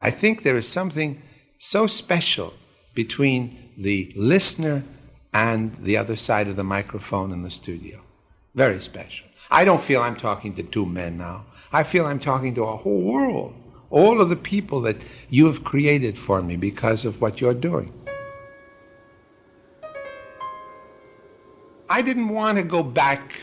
I think there is something so special between the listener and the other side of the microphone in the studio. Very special. I don't feel I'm talking to two men now. I feel I'm talking to a whole world. All of the people that you have created for me because of what you're doing. I didn't want to go back.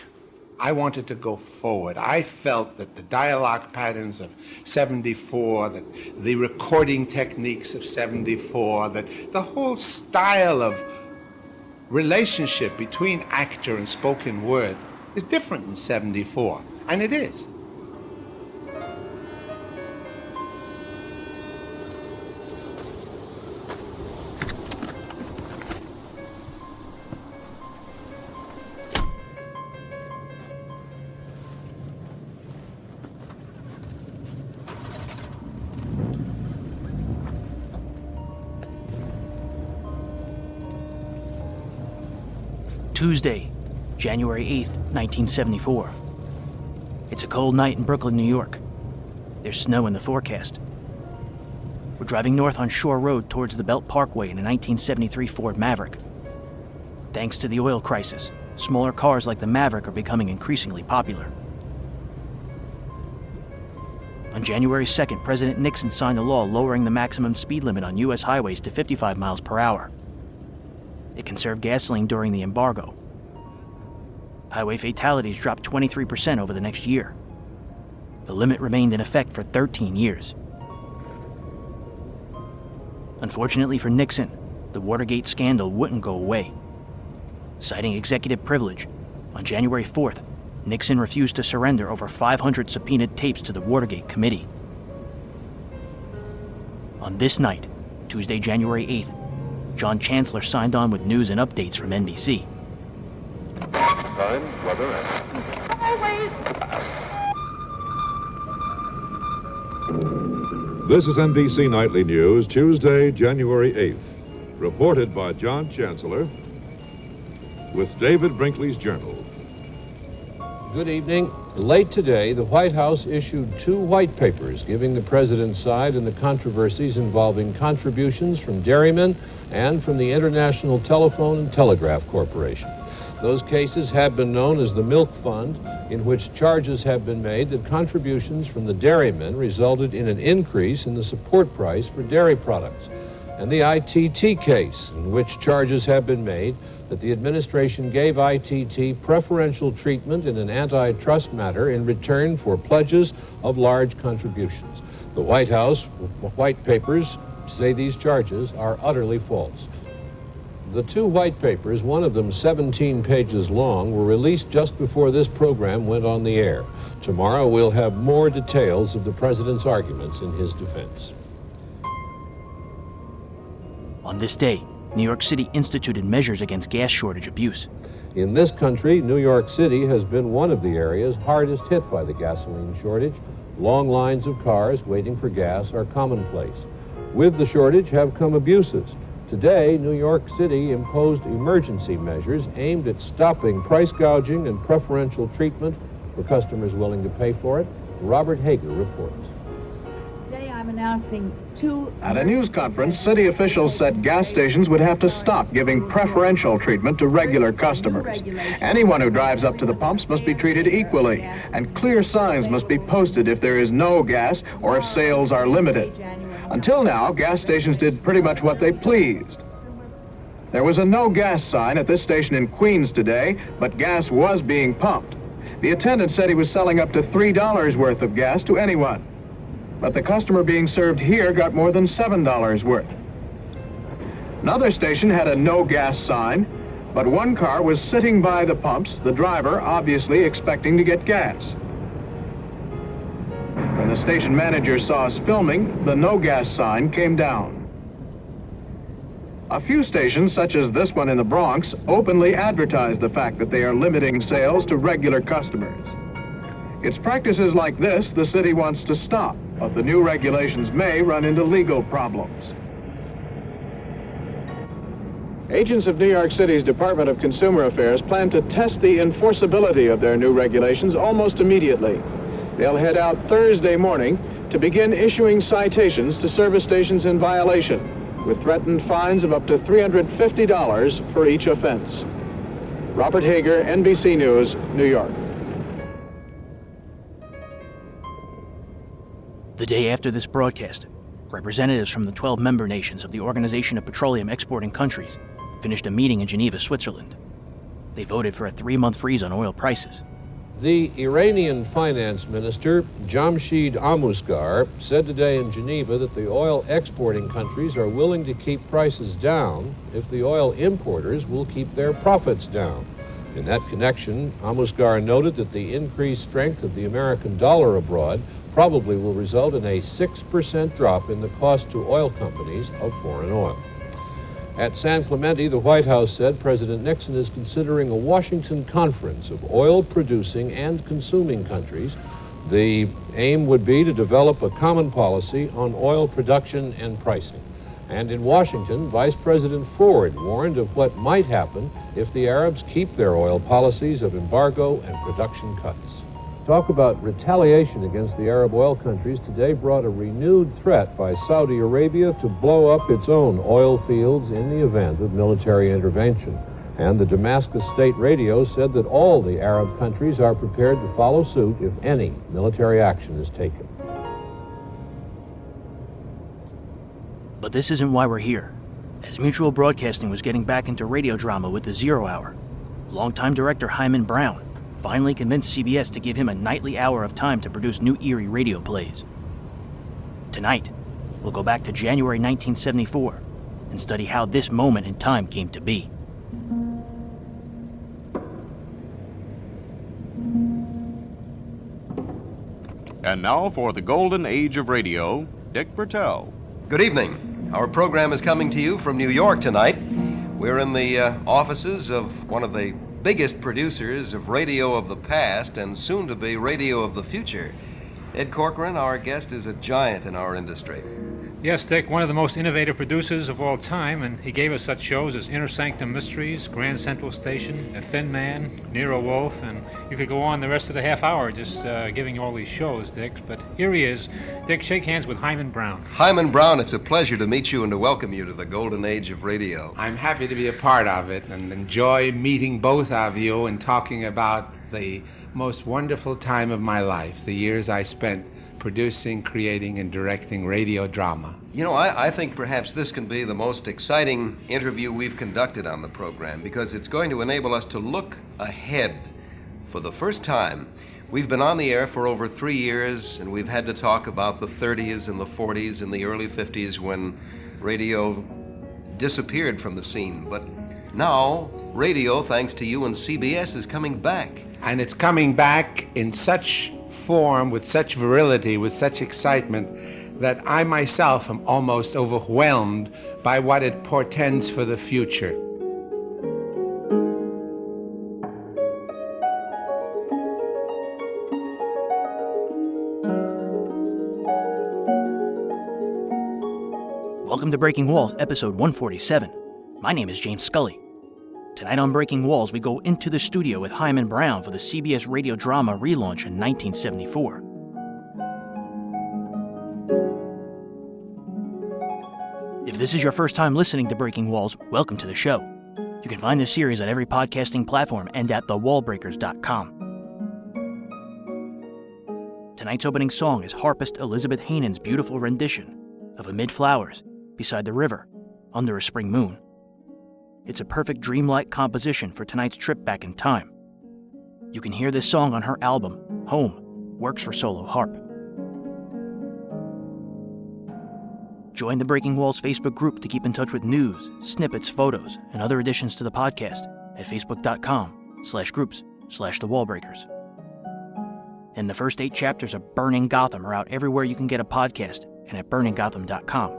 I wanted to go forward. I felt that the dialogue patterns of 74, that the recording techniques of 74, that the whole style of relationship between actor and spoken word is different in 74, and it is. Tuesday, January 8th, 1974. It's a cold night in Brooklyn, New York. There's snow in the forecast. We're driving north on Shore Road towards the Belt Parkway in a 1973 Ford Maverick. Thanks to the oil crisis, smaller cars like the Maverick are becoming increasingly popular. On January 2nd, President Nixon signed a law lowering the maximum speed limit on U.S. highways to 55 miles per hour. It conserved gasoline during the embargo. Highway fatalities dropped 23% over the next year. The limit remained in effect for 13 years. Unfortunately for Nixon, the Watergate scandal wouldn't go away. Citing executive privilege, on January 4th, Nixon refused to surrender over 500 subpoenaed tapes to the Watergate Committee. On this night, Tuesday, January 8th, John Chancellor signed on with news and updates from NBC. Time, weather, This is NBC Nightly News, Tuesday, January 8th. Reported by John Chancellor with David Brinkley's Journal. Good evening. Late today, the White House issued 2 white papers giving the president's side in the controversies involving contributions from dairymen and from the International Telephone and Telegraph Corporation. Those cases have been known as the Milk Fund, in which charges have been made that contributions from the dairymen resulted in an increase in the support price for dairy products, and the ITT case, in which charges have been made that the administration gave ITT preferential treatment in an antitrust matter in return for pledges of large contributions. The White House white papers say these charges are utterly false. The 2 white papers, one of them 17 pages long, were released just before this program went on the air. Tomorrow we'll have more details of the president's arguments in his defense. On this day, New York City instituted measures against gas shortage abuse. In this country, New York City has been one of the areas hardest hit by the gasoline shortage. Long lines of cars waiting for gas are commonplace. With the shortage have come abuses. Today, New York City imposed emergency measures aimed at stopping price gouging and preferential treatment for customers willing to pay for it. Robert Hager reports. Today I'm announcing 2... At a news conference, city officials said gas stations would have to stop giving preferential treatment to regular customers. Anyone who drives up to the pumps must be treated equally, and clear signs must be posted if there is no gas or if sales are limited. Until now, gas stations did pretty much what they pleased. There was a no gas sign at this station in Queens today, but gas was being pumped. The attendant said he was selling up to $3 worth of gas to anyone. But the customer being served here got more than $7 worth. Another station had a no gas sign, but one car was sitting by the pumps, the driver obviously expecting to get gas. When the station manager saw us filming, the no gas sign came down. A few stations, such as this one in the Bronx, openly advertise the fact that they are limiting sales to regular customers. It's practices like this the city wants to stop, but the new regulations may run into legal problems. Agents of New York City's Department of Consumer Affairs plan to test the enforceability of their new regulations almost immediately. They'll head out Thursday morning to begin issuing citations to service stations in violation, with threatened fines of up to $350 for each offense. Robert Hager, NBC News, New York. The day after this broadcast, representatives from the 12 member nations of the Organization of Petroleum Exporting Countries finished a meeting in Geneva, Switzerland. They voted for a 3-month freeze on oil prices. The Iranian finance minister, Jamshid Amouskar, said today in Geneva that the oil exporting countries are willing to keep prices down if the oil importers will keep their profits down. In that connection, Amouskar noted that the increased strength of the American dollar abroad probably will result in a 6% drop in the cost to oil companies of foreign oil. At San Clemente, the White House said President Nixon is considering a Washington conference of oil-producing and consuming countries. The aim would be to develop a common policy on oil production and pricing. And in Washington, Vice President Ford warned of what might happen if the Arabs keep their oil policies of embargo and production cuts. Talk about retaliation against the Arab oil countries today brought a renewed threat by Saudi Arabia to blow up its own oil fields in the event of military intervention. And the Damascus State Radio said that all the Arab countries are prepared to follow suit if any military action is taken. But this isn't why we're here. As Mutual Broadcasting was getting back into radio drama with the Zero Hour, longtime director Hyman Brown finally convinced CBS to give him a nightly hour of time to produce new eerie radio plays. Tonight, we'll go back to January 1974 and study how this moment in time came to be. And now for the golden age of radio, Dick Bertel. Good evening. Our program is coming to you from New York tonight. We're in the offices of one of the biggest producers of radio of the past and soon to be radio of the future. Ed Corcoran, our guest, is a giant in our industry. Yes, Dick, one of the most innovative producers of all time, and he gave us such shows as Inner Sanctum Mysteries, Grand Central Station, A Thin Man, Nero Wolfe, and you could go on the rest of the half hour just giving you all these shows, Dick. But here he is. Dick, shake hands with Hyman Brown. Hyman Brown, it's a pleasure to meet you and to welcome you to the golden age of radio. I'm happy to be a part of it and enjoy meeting both of you and talking about the most wonderful time of my life, the years I spent producing, creating, and directing radio drama. You know, I think perhaps this can be the most exciting interview we've conducted on the program because it's going to enable us to look ahead for the first time. We've been on the air for over 3 years, and we've had to talk about the 30s and the 40s and the early 50s when radio disappeared from the scene. But now, radio, thanks to you and CBS, is coming back. And it's coming back in such form, with such virility, with such excitement, that I myself am almost overwhelmed by what it portends for the future. Welcome to Breaking Walls, episode 147. My name is James Scully. Tonight on Breaking Walls, we go into the studio with Hyman Brown for the CBS radio drama relaunch in 1974. If this is your first time listening to Breaking Walls, welcome to the show. You can find this series on every podcasting platform and at thewallbreakers.com. Tonight's opening song is harpist Elizabeth Haynon's beautiful rendition of Amid Flowers, Beside the River, Under a Spring Moon. It's a perfect dreamlike composition for tonight's trip back in time. You can hear this song on her album, Home, Works for Solo Harp. Join the Breaking Walls Facebook group to keep in touch with news, snippets, photos, and other additions to the podcast at facebook.com/groups/thewallbreakers. And the first 8 chapters of Burning Gotham are out everywhere you can get a podcast and at burninggotham.com.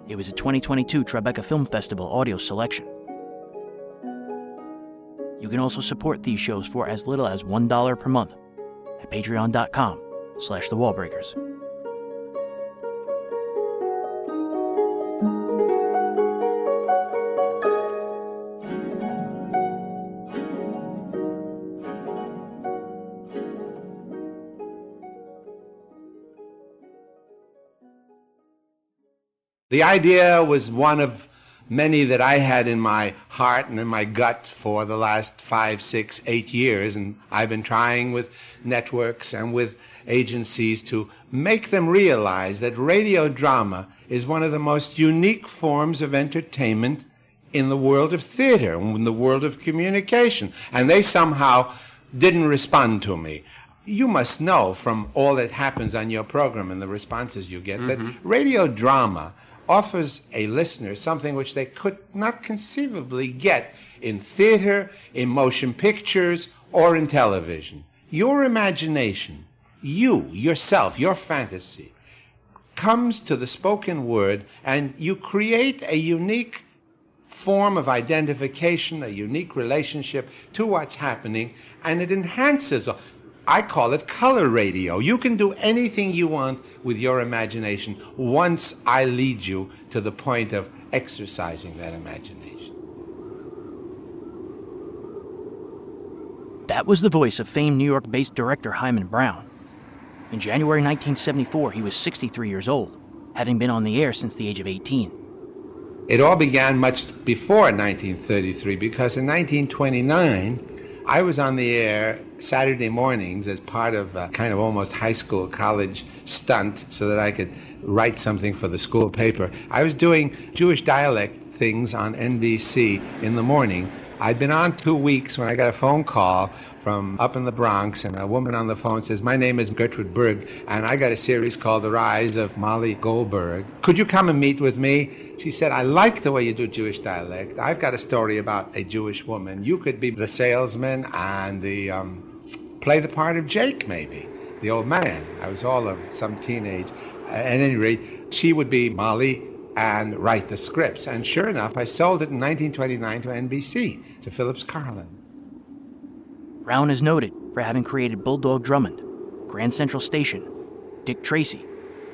It was a 2022 Tribeca Film Festival audio selection. You can also support these shows for as little as $1 per month at patreon.com/thewallbreakers. The idea was one of many that I had in my heart and in my gut for the last 5, 6, 8 years, and I've been trying with networks and with agencies to make them realize that radio drama is one of the most unique forms of entertainment in the world of theater, in the world of communication. And they somehow didn't respond to me. You must know from all that happens on your program and the responses you get that radio drama offers a listener something which they could not conceivably get in theater, in motion pictures, or in television. Your imagination, you, yourself, your fantasy, comes to the spoken word, and you create a unique form of identification, a unique relationship to what's happening, and it enhances. I call it color radio. You can do anything you want with your imagination once I lead you to the point of exercising that imagination. That was the voice of famed New York-based director Hyman Brown. In January 1974, he was 63 years old, having been on the air since the age of 18. It all began much before 1933, because in 1929, I was on the air Saturday mornings as part of a kind of almost high school, college stunt so that I could write something for the school paper. I was doing Jewish dialect things on NBC in the morning. I'd been on 2 weeks when I got a phone call from up in the Bronx, and a woman on the phone says, "My name is Gertrude Berg, and I got a series called The Rise of Molly Goldberg. Could you come and meet with me?" She said, "I like the way you do Jewish dialect. I've got a story about a Jewish woman. You could be the salesman and play the part of Jake, maybe, the old man." I was all of some teenage. At any rate, she would be Molly and write the scripts. And sure enough, I sold it in 1929 to NBC, to Phillips Carlin. Brown is noted for having created Bulldog Drummond, Grand Central Station, Dick Tracy,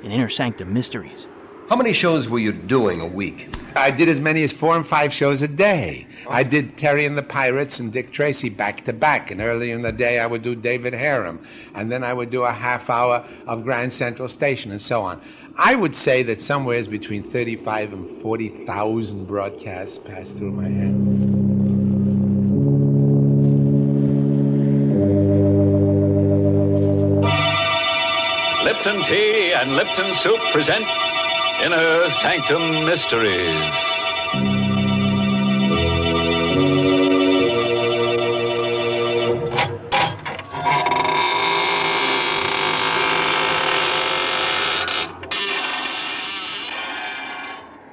and Inner Sanctum Mysteries. How many shows were you doing a week? I did as many as 4 and 5 shows a day. I did Terry and the Pirates and Dick Tracy back to back, and early in the day I would do David Harum, and then I would do a half hour of Grand Central Station, and so on. I would say that somewhere between 35 and 40,000 broadcasts passed through my hands. Lipton Tea and Lipton Soup present Inner Sanctum Mysteries.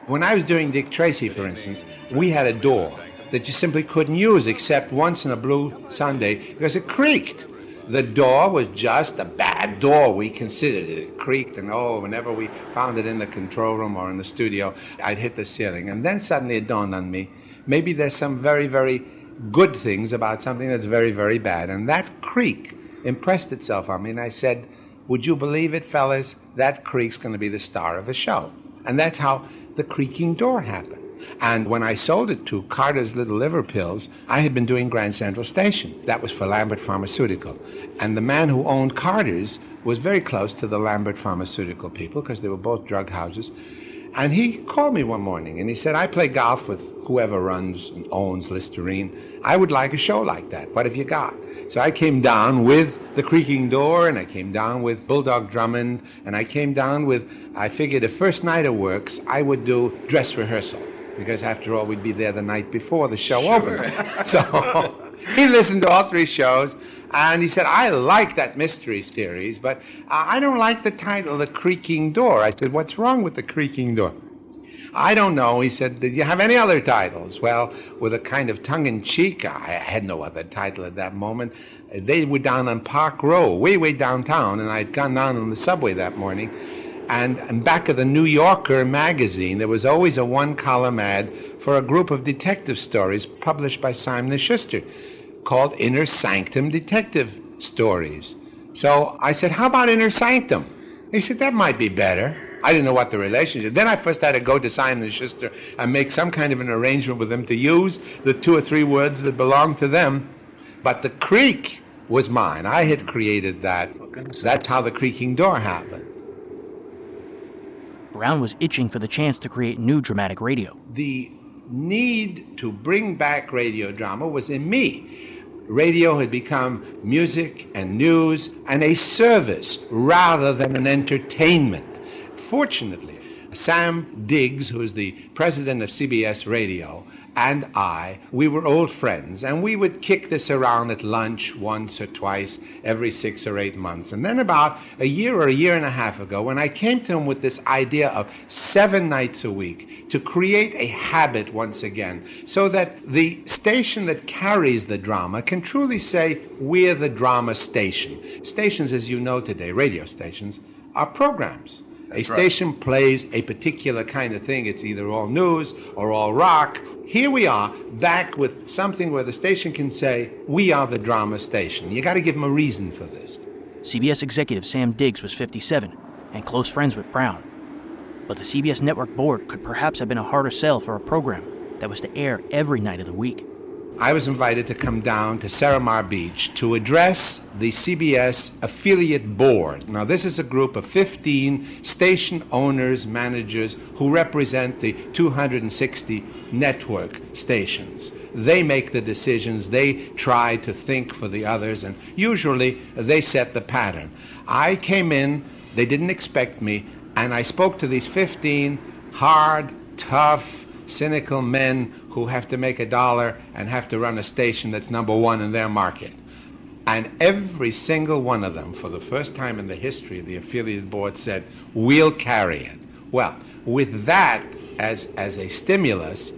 When I was doing Dick Tracy, for instance, we had a door that you simply couldn't use except once in a blue Sunday because it creaked. The door was just a bad door, we considered it. It creaked, and whenever we found it in the control room or in the studio, I'd hit the ceiling. And then suddenly it dawned on me, maybe there's some very, very good things about something that's very, very bad. And that creak impressed itself on me, and I said, would you believe it, fellas? That creak's going to be the star of the show. And that's how the creaking door happened. And when I sold it to Carter's Little Liver Pills, I had been doing Grand Central Station. That was for Lambert Pharmaceutical. And the man who owned Carter's was very close to the Lambert Pharmaceutical people because they were both drug houses. And he called me one morning and he said, I play golf with whoever runs and owns Listerine. I would like a show like that. What have you got? So I came down with the creaking door, and I came down with Bulldog Drummond, and I came down with, I figured the first night of works, I would do dress rehearsal. Because after all, we'd be there the night before the show opened. So he listened to all 3 shows, and he said, I like that mystery series, but I don't like the title, The Creaking Door. I said, what's wrong with The Creaking Door? I don't know. He said, did you have any other titles? Well, with a kind of tongue-in-cheek, I had no other title at that moment. They were down on Park Row, way, way downtown, and I'd gone down on the subway that morning. And in back of the New Yorker magazine, there was always a 1-column ad for a group of detective stories published by Simon & Schuster called Inner Sanctum Detective Stories. So I said, how about Inner Sanctum? He said, that might be better. I didn't know what the relationship. Then I first had to go to Simon & Schuster and make some kind of an arrangement with them to use the 2 or 3 words that belonged to them. But the creak was mine. I had created that. That's how The Creaking Door happened. Brown was itching for the chance to create new dramatic radio. The need to bring back radio drama was in me. Radio had become music and news and a service rather than an entertainment. Fortunately, Sam Diggs, who is the president of CBS Radio, and we were old friends, and we would kick this around at lunch once or twice every 6 or 8 months. And then about a year or a year and a half ago, when I came to him with this idea of 7 nights a week to create a habit once again, so that the station that carries the drama can truly say, we're the drama station. Stations, as you know today, radio stations, are programs. A station plays a particular kind of thing. It's either all news or all rock. Here we are, back with something where the station can say, we are the drama station. You got to give them a reason for this. CBS executive Sam Diggs was 57 and close friends with Brown. But the CBS network board could perhaps have been a harder sell for a program that was to air every night of the week. I was invited to come down to Saramar Beach to address the CBS affiliate board. Now, this is a group of 15 station owners, managers, who represent the 260 network stations. They make the decisions, they try to think for the others, and usually they set the pattern. I came in, they didn't expect me, and I spoke to these 15 hard, tough, cynical men who have to make $1 and have to run a station that's number one in their market. And every single one of them, for the first time in the history of the affiliate board, said, we'll carry it. Well, with that as a stimulus,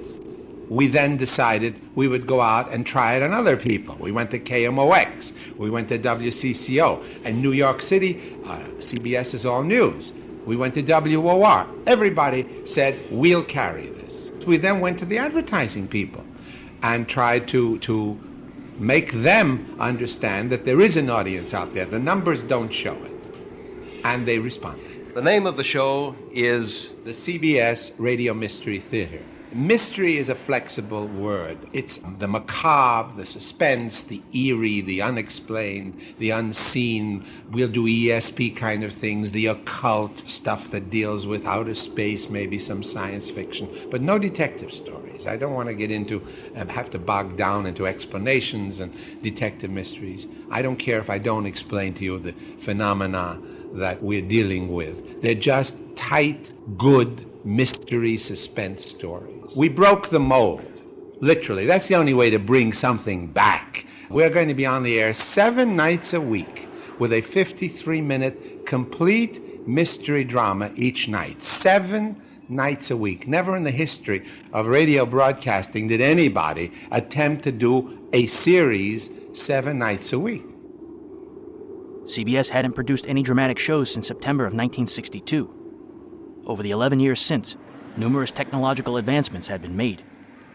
we then decided we would go out and try it on other people. We went to KMOX, we went to WCCO, and New York City, CBS is all news. We went to WOR. Everybody said, we'll carry this. We then went to the advertising people and tried to make them understand that there is an audience out there. The numbers don't show it. And they responded. The name of the show is the CBS Radio Mystery Theater. Mystery is a flexible word. It's the macabre, the suspense, the eerie, the unexplained, the unseen. We'll do ESP kind of things, the occult stuff that deals with outer space, maybe some science fiction, but no detective stories. I don't want to get into, have to bog down into explanations and detective mysteries. I don't care if I don't explain to you the phenomena that we're dealing with. They're just tight, good mystery suspense stories. We broke the mold, literally. That's the only way to bring something back. We're going to be on the air 7 nights a week with a 53-minute complete mystery drama each night. 7 nights a week. Never in the history of radio broadcasting did anybody attempt to do a series 7 nights a week. CBS hadn't produced any dramatic shows since September of 1962. Over the 11 years since, numerous technological advancements had been made.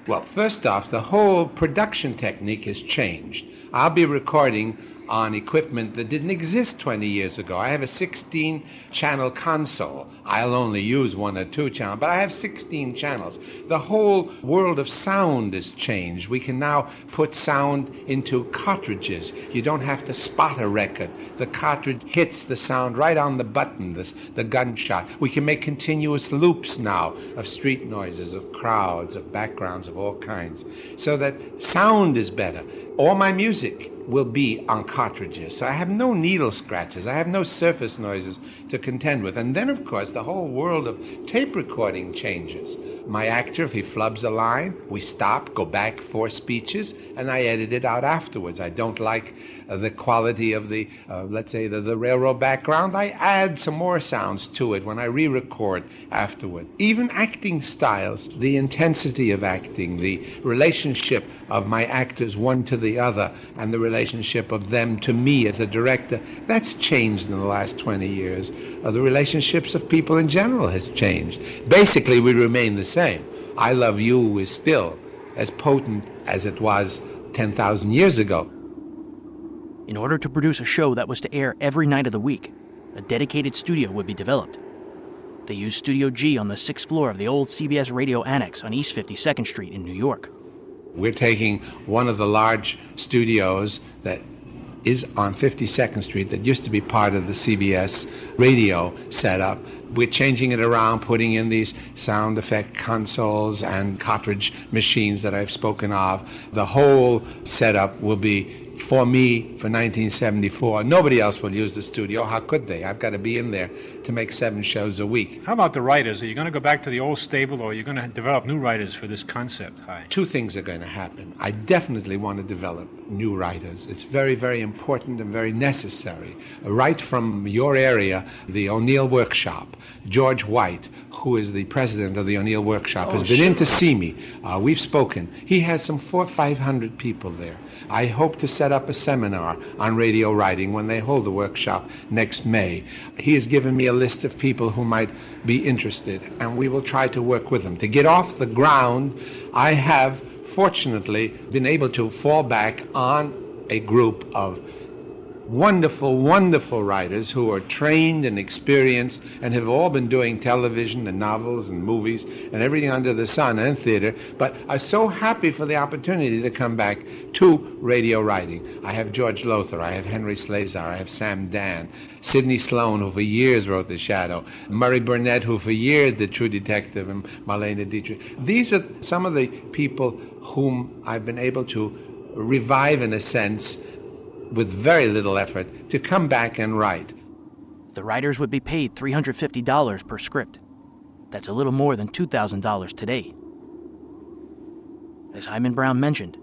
Well, first off, the whole production technique has changed. I'll be recording on equipment that didn't exist 20 years ago. I have a 16-channel console. I'll only use 1 or 2 channels, but I have 16 channels. The whole world of sound has changed. We can now put sound into cartridges. You don't have to spot a record. The cartridge hits the sound right on the button, the gunshot. We can make continuous loops now of street noises, of crowds, of backgrounds of all kinds, so that sound is better. All my music will be on cartridges. So I have no needle scratches. I have no surface noises to contend with. And then, of course, the whole world of tape recording changes. My actor, if he flubs a line, we stop, go back 4 speeches, and I edit it out afterwards. I don't like the quality of the, let's say, the railroad background. I add some more sounds to it when I re-record afterward. Even acting styles, the intensity of acting, the relationship of my actors one to the other, and the relationship of them to me as a director, that's changed in the last 20 years. The relationships of people in general has changed. Basically, we remain the same. I Love You is still as potent as it was 10,000 years ago. In order to produce a show that was to air every night of the week, a dedicated studio would be developed. They used Studio G on the 6th floor of the old CBS Radio Annex on East 52nd Street in New York. We're taking one of the large studios that is on 52nd Street that used to be part of the CBS radio setup. We're changing it around, putting in these sound effect consoles and cartridge machines that I've spoken of. The whole setup will be for me for 1974. Nobody else will use the studio. How could they? I've got to be in there to make 7 shows a week. How about the writers? Are you going to go back to the old stable, or are you going to develop new writers for this concept? Hi. 2 things are going to happen. I definitely want to develop new writers. It's very, very important and very necessary. Right from your area, the O'Neill Workshop, George White, who is the president of the O'Neill Workshop, has been in to see me. We've spoken. He has some 400 or 500 people there. I hope to set up a seminar on radio writing when they hold the workshop next May. He has given me a list of people who might be interested, and we will try to work with them. To get off the ground, I have, fortunately, been able to fall back on a group of wonderful, wonderful writers who are trained and experienced and have all been doing television and novels and movies and everything under the sun and theater, but are so happy for the opportunity to come back to radio writing. I have George Lothar, I have Henry Slazar, I have Sam Dan, Sidney Sloan, who for years wrote The Shadow, Murray Burnett, who for years did True Detective, and Marlene Dietrich. These are some of the people whom I've been able to revive, in a sense, with very little effort, to come back and write. The writers would be paid $350 per script. That's a little more than $2,000 today. As Hyman Brown mentioned,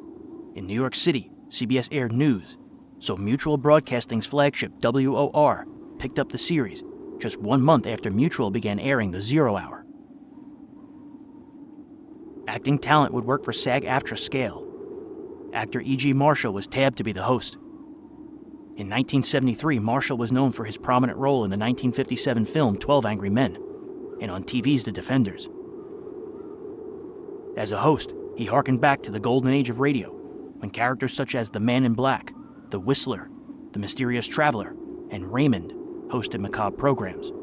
in New York City, CBS aired news, so Mutual Broadcasting's flagship WOR picked up the series just 1 month after Mutual began airing the 0 Hour. Acting talent would work for SAG-AFTRA scale. Actor E.G. Marshall was tabbed to be the host. In 1973, Marshall was known for his prominent role in the 1957 film 12 Angry Men, and on TV's The Defenders. As a host, he harkened back to the golden age of radio, when characters such as the Man in Black, the Whistler, the Mysterious Traveler, and Raymond hosted macabre programs.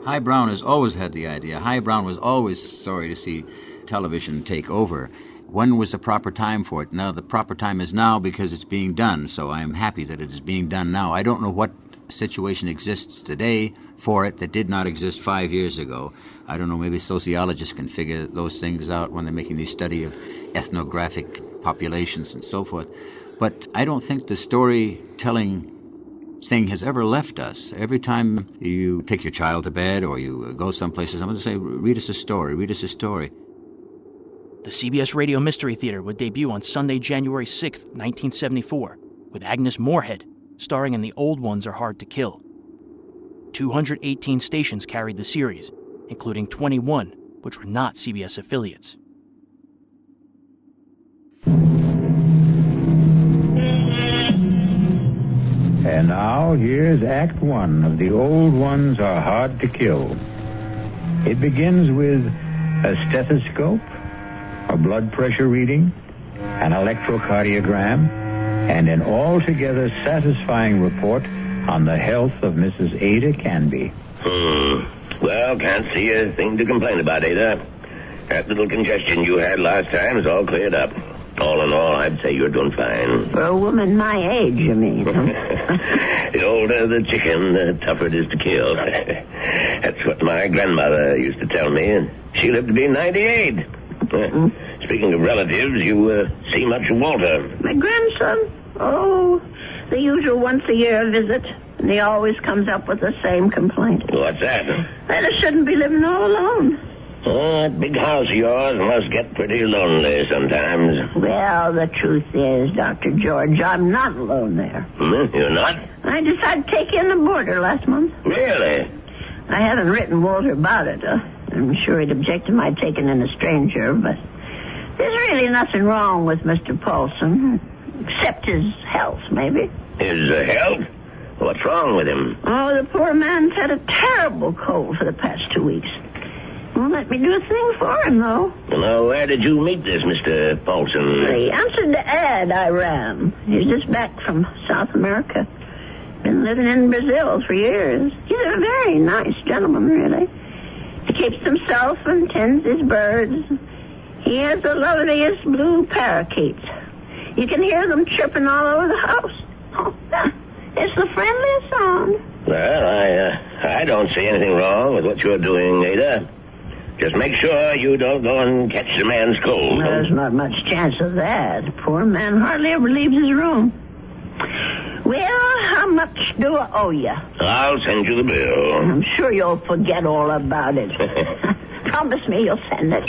High Brown has always had the idea. High Brown was always sorry to see television take over. When was the proper time for it? Now, the proper time is now because it's being done, so I am happy that it is being done now. I don't know what situation exists today for it that did not exist 5 years ago. I don't know, maybe sociologists can figure those things out when they're making the study of ethnographic populations and so forth. But I don't think the storytelling thing has ever left us. Every time you take your child to bed or you go someplace, someone will say, read us a story, read us a story. The CBS Radio Mystery Theater would debut on Sunday, January 6, 1974, with Agnes Moorehead, starring in The Old Ones Are Hard to Kill. 218 stations carried the series, including 21, which were not CBS affiliates. And now, here's Act 1 of The Old Ones Are Hard to Kill. It begins with a stethoscope, a blood pressure reading, an electrocardiogram, and an altogether satisfying report on the health of Mrs. Ada Canby. Well, can't see a thing to complain about, Ada. That little congestion you had last time is all cleared up. All in all, I'd say you're doing fine. For a woman my age, you mean? The older the chicken, the tougher it is to kill. That's what my grandmother used to tell me, and she lived to be 98. Speaking of relatives, you see much of Walter? My grandson? Oh, the usual once-a-year visit. And he always comes up with the same complaint. What's that? That I shouldn't be living all alone. That big house of yours must get pretty lonely sometimes. Well, the truth is, Dr. George, I'm not alone there. You're not? I decided to take in the boarder last month. Really? I haven't written Walter about it. I'm sure he'd object to my taking in a stranger, but there's really nothing wrong with Mr. Paulson, except his health, maybe. His health? What's wrong with him? Oh, the poor man's had a terrible cold for the past 2 weeks. Won't let me do a thing for him, though. Well, where did you meet this Mr. Paulson? He answered the ad I ran. He's just back from South America. Been living in Brazil for years. He's a very nice gentleman, really. He keeps himself and tends his birds. He has the loveliest blue parakeets. You can hear them chirping all over the house. Oh, It's the friendliest sound. Well, I don't see anything wrong with what you're doing, Ada. Just make sure you don't go and catch the man's cold. There's not much chance of that. Poor man hardly ever leaves his room. Well, how much do I owe you? I'll send you the bill. I'm sure you'll forget all about it. Promise me you'll send it.